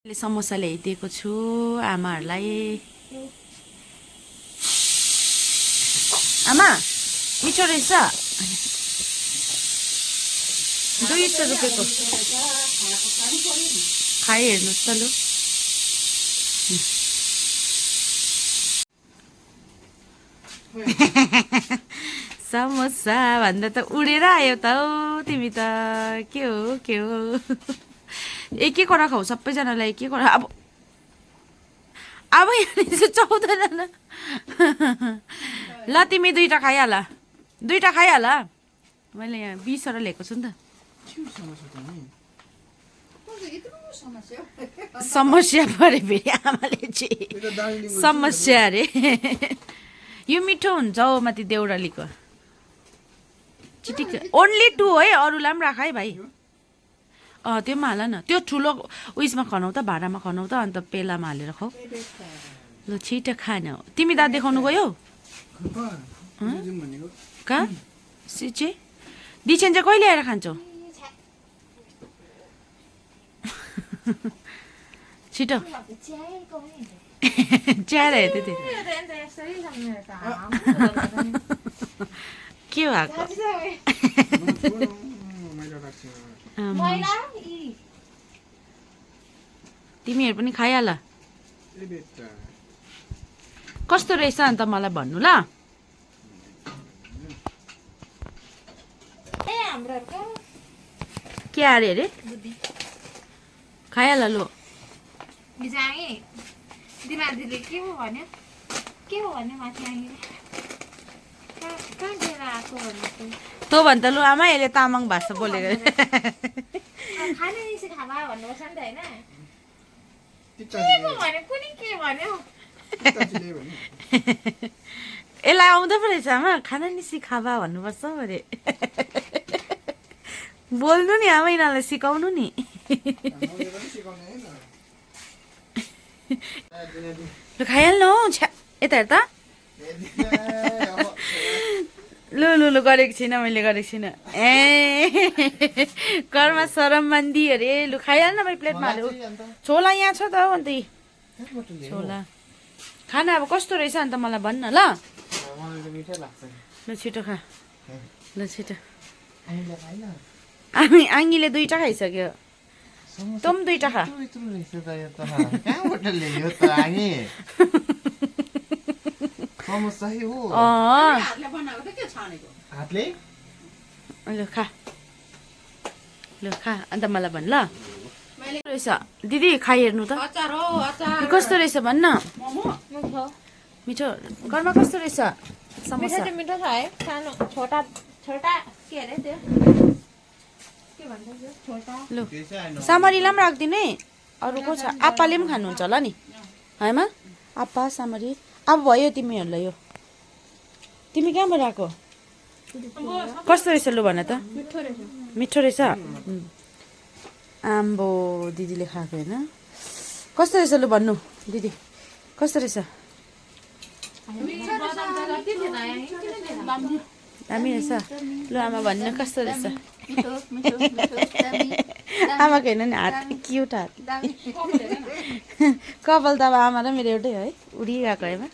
समोसा ल्याइदिएको छु आमाहरूलाई। आमा मिठो रहेछ, 200 रुपियाँको। खाइ हेर्नुहोस् त लु। समोसा भन्दा त उडेर आयो त हौ तिमी त। के हो एक एकवटा खाऊ, सबैजनालाई एक एकवटा। अब यहाँनिर चाहिँ 14 जना। ल तिमी 2टा खाइहाल, 2टा खाइहाल। मैले यहाँ 20 वटा ल्याएको छु नि त। समस्या परे फेरि आमाले चाहिँ समस्या अरे। यो मिठो हुन्छ हौ माथि देउरालीको। चिटिक ओन्ली 2 है, अरूलाई पनि राख है भाइ। त्यो पनि हाल न, त्यो ठुलो उयसमा खनाउ त, भाँडामा खनाउ त, अन्त पेलामा हालेर खाऊ। ल छिटो खान। तिमी दाँत देखाउनु गयो कहाँ? सिचे दिछेन चाहिँ कहिले आएर खान्छौ? छिटो च्याएर हेर्दै थियो। के भएको? तिमीहरू पनि खाइहाल। कस्तो रहेछ अन्त मलाई भन्नु ल। के अरे अरे खाइहाल लु। तँ भन् त लु आमा, यसले तामाङ भाषा बोलेको। यसलाई आउँदो पो रहेछ आमा, खाना निसी खाबा भन्नुपर्छ अरे। बोल्नु नि आमा, यिनीहरूलाई सिकाउनु नि। लु खाइहाल्नु हौ। यता हेर त। लु लु लु गरेको छैन, मैले गरेको छैन। कर्म सरम मन्दी अरे। लु खाइहाल्नु भाइ, प्लेटमा हाल्यो। छोला यहाँ छ त, अन्त छोला खाना अब कस्तो रहेछ अन्त मलाई भन्न ल। ल छिटो खा, ल छिटो। आङ्गीले 2टा खाइसक्यो, तँ पनि 2टा खा। ल खा, ल खा अन्त मलाई भन् ल। रहेछ दिदी, खाइ हेर्नु त कस्तो रहेछ भन्न। मिठो घरमा कस्तो रहेछ समोसा? मिठो छ है, सानो छोटा छोटा के अरे त्यो के भन्छ त्यो छोटा। लु सामरीलाई पनि राखिदिनु है। अरू को छ? आप्पाले पनि खानुहुन्छ होला नि हैमा? आप्पा सामरी अब भयो तिमीहरूलाई। यो तिमी कहाँबाट आएको? कस्तो रहेछ लु भन त। मिठो रहेछ। आम्बो दिदीले खाएको होइन। कस्तो रहेछ लु भन्नु दिदी, कस्तो रहेछ? दामी रहेछ। लु आमा भन्नु कस्तो रहेछ? आमाको हेर्नु नि हात, क्युट हात। कपाल त अब आमा र मेरो एउटै है, उडिरहेको हेमा।